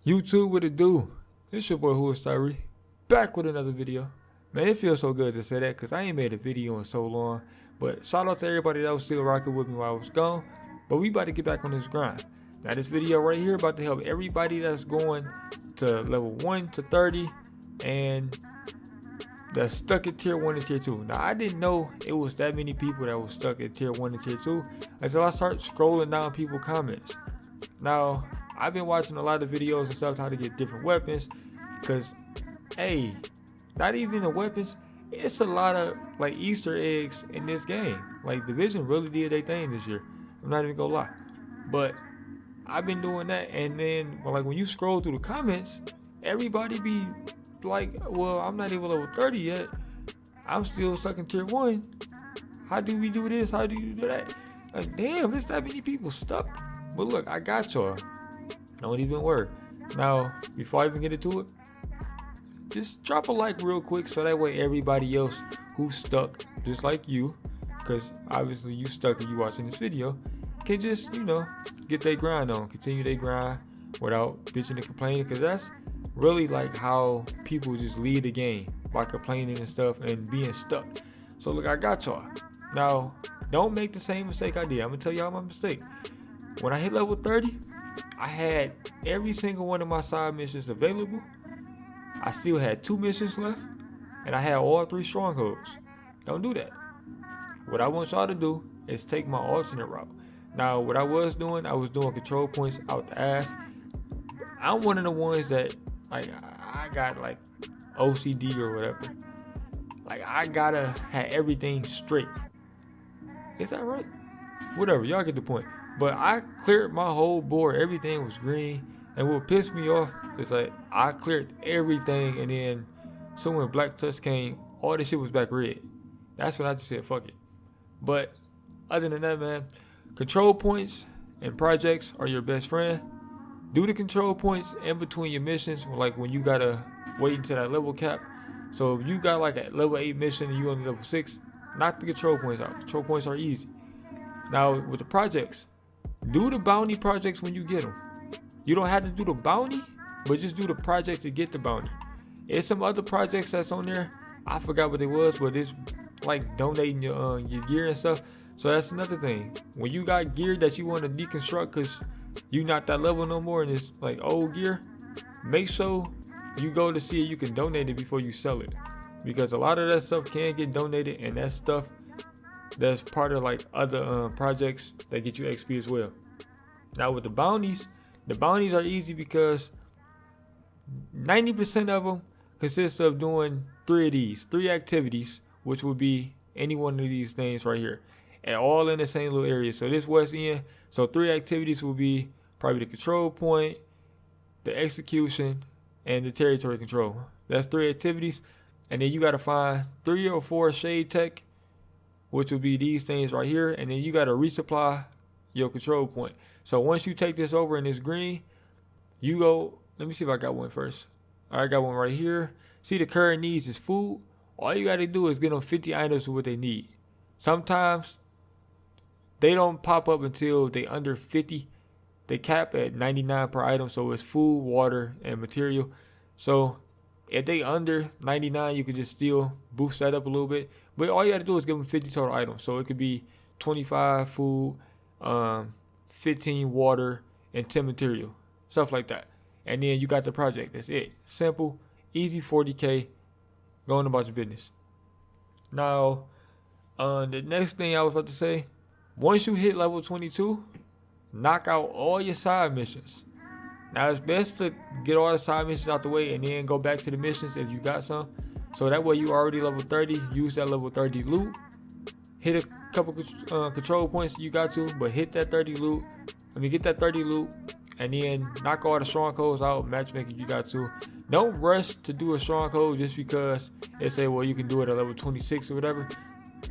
YouTube, what it do? It's your boy WhoIsTyreeYT, back with another video. Man, it feels so good to say that because I ain't made a video in so long. But shout out to everybody that was still rocking with me while I was gone. But we about to get back on this grind. Now this video right here about to help everybody that's going to level 1 to 30 and that's stuck at tier 1 and tier 2. Now I didn't know it was that many people that was stuck at tier 1 and tier 2 until I start scrolling down people's comments. Now I've been watching a lot of videos and stuff how to get different weapons, because hey, not even the weapons, it's a lot of like Easter eggs in this game. Like Division really did their thing this year, I'm not even gonna lie. But I've been doing that, and then like when you scroll through the comments, everybody be like, well, I'm not even level 30 yet, I'm still stuck in tier 1. How do we do this? How do you do that? Like, damn, it's that many people stuck. But look, I got y'all. Don't even worry. Now, before I even get into it, just drop a like real quick so that way everybody else who's stuck just like you, because obviously you stuck and you watching this video, can just, you know, get their grind on, continue their grind without bitching and complaining, because that's really like how people just lead the game, by complaining and stuff and being stuck. So look, I got y'all. Now, don't make the same mistake I did. I'm gonna tell y'all my mistake. When I hit level 30, I had every single one of my side missions available. I still had 2 missions left, and I had all 3 strongholds. Don't do that. What I want y'all to do is take my alternate route. Now, what I was doing control points out the ass. I'm one of the ones that, like, I got like OCD or whatever. Like, I gotta have everything straight. Is that right? Whatever, y'all get the point. But I cleared my whole board, everything was green. And what pissed me off is like I cleared everything, and then soon when Black Touch came, all this shit was back red. That's when I just said fuck it. But other than that, man, control points and projects are your best friend. Do the control points in between your missions, like when you gotta wait until that level cap. So if you got like a level 8 mission and you only level 6, knock the control points out. Control points are easy. Now with the projects, do the bounty projects when you get them. You don't have to do the bounty, but just do the project to get the bounty. There's some other projects that's on there. I forgot what it was, but it's like donating your gear and stuff. So that's another thing. When you got gear that you want to deconstruct because you not that level no more and it's like old gear, make sure you go to see if you can donate it before you sell it. Because a lot of that stuff can get donated, and that stuff that's part of like other projects that get you XP as well. Now with the bounties are easy because 90% of them consist of doing 3 activities, which would be any one of these things right here, and all in the same little area. So this West End, so 3 activities will be probably the control point, the execution, and the territory control. That's 3 activities, and then you got to find 3 or 4 shade tech, which will be these things right here, and then you got to resupply your control point. So once you take this over and it's green, you go, let me see if I got one first. I got one right here. See, the current needs is food. All you got to do is get them 50 items of what they need. Sometimes they don't pop up until they under 50. They cap at 99 per item, so it's food, water, and material. So if they under 99, you can just still boost that up a little bit. But all you got to do is give them 50 total items. So it could be 25 food, 15 water, and 10 material, stuff like that. And then you got the project. That's it. Simple, easy, 40k, going about your business. Now, the next thing I was about to say, once you hit level 22, knock out all your side missions. Now it's best to get all the side missions out the way and then go back to the missions if you got some. So that way you already level 30, use that level 30 loot. Hit a couple control points you got to, but hit that 30 loot. Get that 30 loot, and then knock all the strongholds out, matchmaking you got to. Don't rush to do a stronghold just because they say, well, you can do it at level 26 or whatever.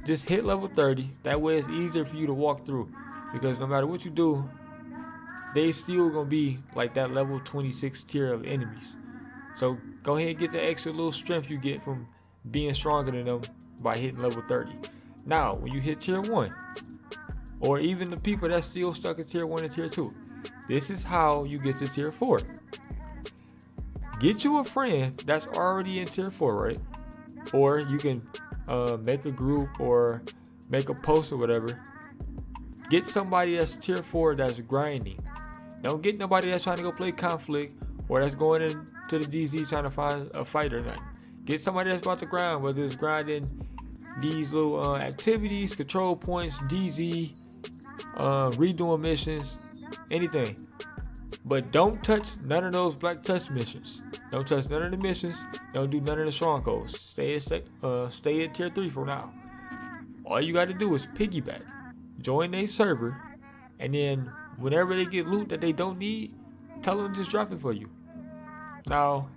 Just hit level 30. That way it's easier for you to walk through. Because no matter what you do, they still gonna be like that level 26 tier of enemies. So go ahead and get the extra little strength you get from being stronger than them by hitting level 30. Now, when you hit tier 1, or even the people that's still stuck at tier 1 and tier 2, this is how you get to tier 4. get you a friend that's already in tier 4, right? Or you can make a group or make a post or whatever. Get somebody that's tier 4 that's grinding. Don't get nobody that's trying to go play conflict or that's going into the DZ trying to find a fight or nothing. Get somebody that's about to grind, whether it's grinding these little activities, control points, DZ, redoing missions, anything. But don't touch none of those black touch missions. Don't touch none of the missions. Don't do none of the strongholds. Stay at tier 3 for now. All you got to do is piggyback. Join a server. And then whenever they get loot that they don't need, tell them to just drop it for you. Now,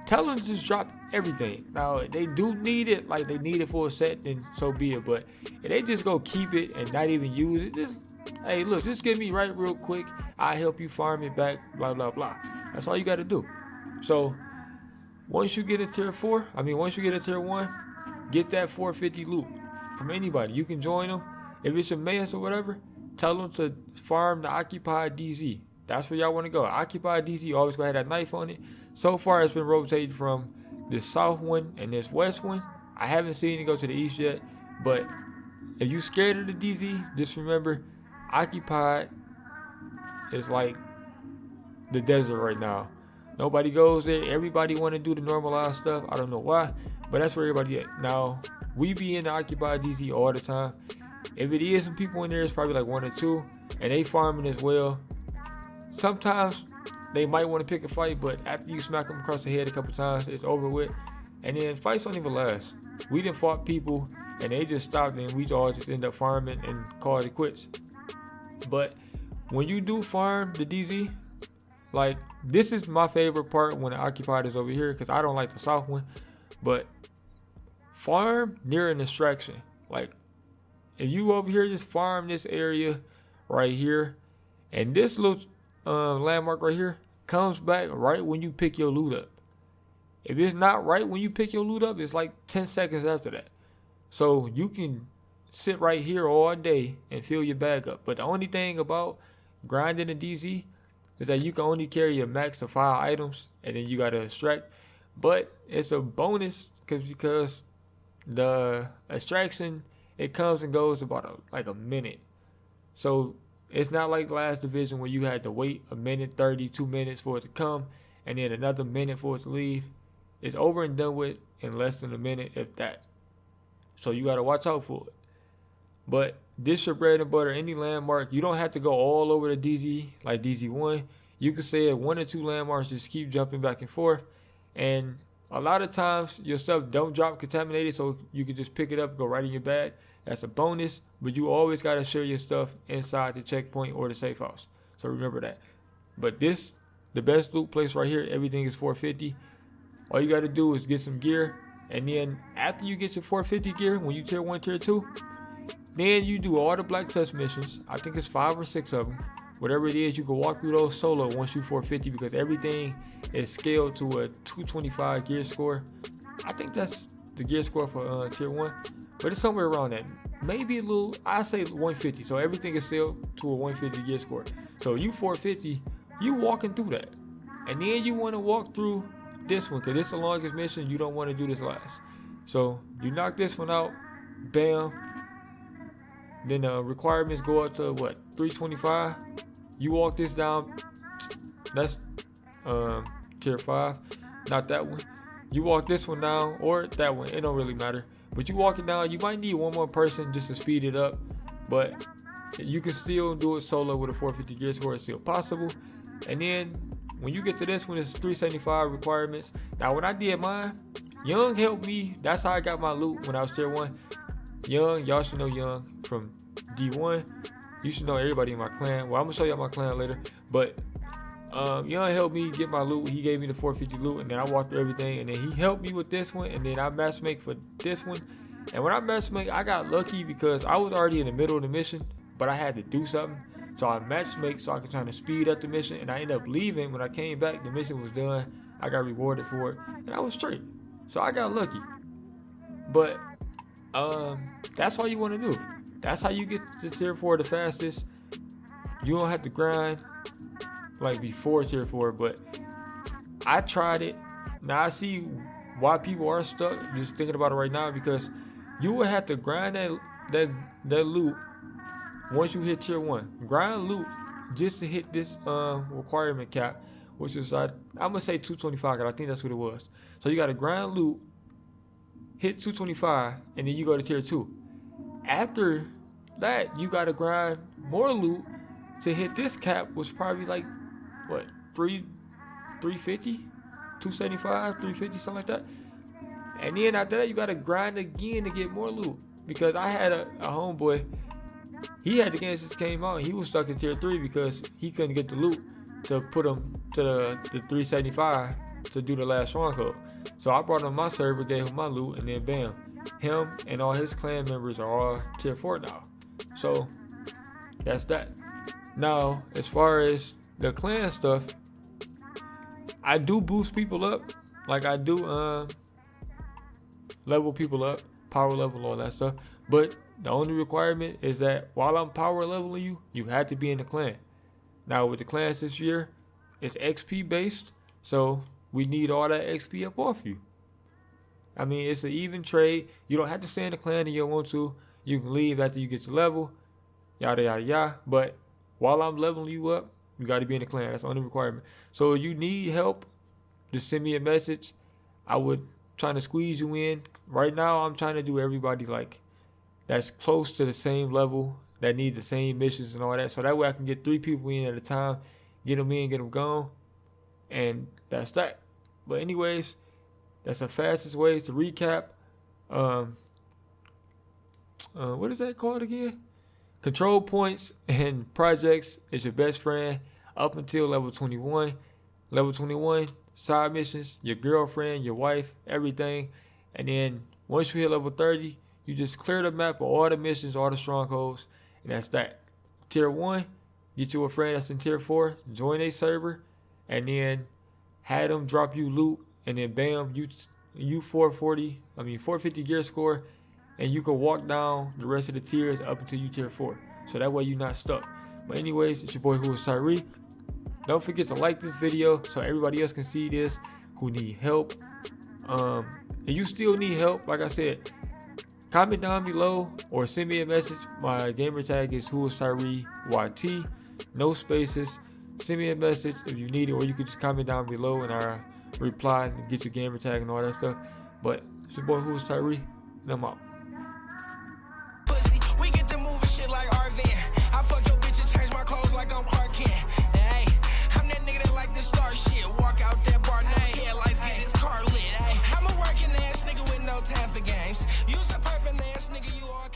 tell them to just drop everything. Now, if they do need it, like they need it for a set, then so be it. But if they just go keep it and not even use it, just, hey, look, just get me right real quick. I'll help you farm it back, blah, blah, blah. That's all you got to do. So, once you get a tier 4, once you get a tier 1, get that 450 loot from anybody. You can join them. If it's a mess or whatever, tell them to farm the occupied DZ. That's where y'all want to go. Occupied DZ always gonna have that knife on it. So far, it's been rotated from this south one and this west one. I haven't seen it go to the east yet. But if you scared of the DZ, just remember, occupied is like the desert right now. Nobody goes there. Everybody want to do the normalized stuff. I don't know why, but that's where everybody at. Now, we be in the occupied DZ all the time. If it is some people in there, it's probably like 1 or 2, and they farming as well. Sometimes they might want to pick a fight, but after you smack them across the head a couple times, it's over with. And then fights don't even last. We done fought people, and they just stopped, and we all just end up farming and call it quits. But when you do farm the DZ, like, this is my favorite part when the occupied is over here, because I don't like the south one. But farm near an extraction. Like, if you over here, just farm this area right here, and this little landmark right here comes back right when you pick your loot up. If it's not right when you pick your loot up, it's like 10 seconds after that. So you can sit right here all day and fill your bag up. But the only thing about grinding a DZ is that you can only carry a max of 5 items, and then you gotta extract. But it's a bonus because the extraction, it comes and goes about like a minute. So it's not like last division where you had to wait a minute, 32 minutes for it to come, and then another minute for it to leave. It's over and done with in less than a minute, if that. So you got to watch out for it. But this your bread and butter, any landmark. You don't have to go all over the DZ, like DZ1. You can say at 1 or 2 landmarks, just keep jumping back and forth. And a lot of times, your stuff don't drop contaminated, so you can just pick it up, go right in your bag. That's a bonus, but you always got to share your stuff inside the checkpoint or the safe house. So remember that. But this, the best loot place right here, everything is 450. All you got to do is get some gear, and then after you get your 450 gear, when you tier 1, tier 2, then you do all the black touch missions. I think it's 5 or 6 of them. Whatever it is, you can walk through those solo once you 450, because everything is scaled to a 225 gear score. I think that's the gear score for tier 1, but it's somewhere around that. Maybe a little, I say 150. So everything is scaled to a 150 gear score. So you 450, you walking through that. And then you want to walk through this one, because it's the longest mission. You don't want to do this last. So you knock this one out, bam. Then the requirements go up to what, 325. You walk this down, that's tier 5, not that one. You walk this one down, or that one, it don't really matter. But you walk it down, you might need one more person just to speed it up, but you can still do it solo with a 450 gear score. It's still possible. And then when you get to this one, it's 375 requirements. Now when I did mine, Young helped me. That's how I got my loot when I was tier 1. Young, y'all should know Young from D1. You should know everybody in my clan. Well, I'm gonna show y'all my clan later. But Young helped me get my loot. He gave me the 450 loot, and then I walked through everything, and then he helped me with this one, and then I matchmake for this one. And when I matchmake, I got lucky because I was already in the middle of the mission, but I had to do something. So I matchmake so I could try to speed up the mission, and I ended up leaving. When I came back, the mission was done. I got rewarded for it, and I was straight. So I got lucky. But that's all you want to do. That's how you get to tier 4 the fastest. You don't have to grind like before tier 4, but I tried it Now I see why people are stuck. Just thinking about it right now, because you would have to grind that loot once you hit tier 1. Grind loot just to hit this requirement cap, which is I'm gonna say 225, because I think that's what it was. So you gotta grind loot, hit 225, and then you go to tier 2. After that, you gotta grind more loot to hit this cap, which probably like what, 350, 275, 350, something like that. And then after that, you gotta grind again to get more loot. Because I had a homeboy, he had the game since it came out, and he was stuck in tier 3 because he couldn't get the loot to put him to the 375 to do the last stronghold. So I brought him on my server, gave him my loot, and then bam, him and all his clan members are all tier 4 now. So that's that. Now, as far as the clan stuff, I do boost people up. Like I do level people up, power level, all that stuff. But the only requirement is that while I'm power leveling you, you have to be in the clan. Now with the clans this year, it's XP based, so we need all that XP up off you. I mean, it's an even trade. You don't have to stay in the clan if you don't want to. You can leave after you get your level, yada yada yada. But while I'm leveling you up, you got to be in the clan. That's the only requirement. So if you need help, just send me a message. I would try to squeeze you in. Right now, I'm trying to do everybody like that's close to the same level, that need the same missions and all that. So that way I can get 3 people in at a time, get them in, get them gone. And that's that. But anyways, that's the fastest way to recap. What is that called again? Control points and projects is your best friend up until level 21. Level 21, side missions, your girlfriend, your wife, everything. And then once you hit level 30, you just clear the map of all the missions, all the strongholds, and that's that. Tier 1, get you a friend that's in tier 4, join a server, and then have them drop you loot, and then bam, you 450 gear score, and you can walk down the rest of the tiers up until you tier 4. So that way you're not stuck. But anyways, it's your boy WhoIsTyreeYT. Don't forget to like this video so everybody else can see this who need help. And you still need help, like I said, comment down below or send me a message. My gamer tag is WhoIsTyreeYT, no spaces. Send me a message if you need it, or you can just comment down below and I'll reply and get your gamer tag and all that stuff. But it's your boy WhoIsTyreeYT, and I'm out. Pussy, we get to moving shit like RV. I fuck your bitch and change my clothes like I'm Clark Kent. Hey, I'm that nigga that like to start shit. Walk out that bar, headlights, get his car lit. Hey, I'm a working ass nigga with no time for games. Use a purple ass nigga, you all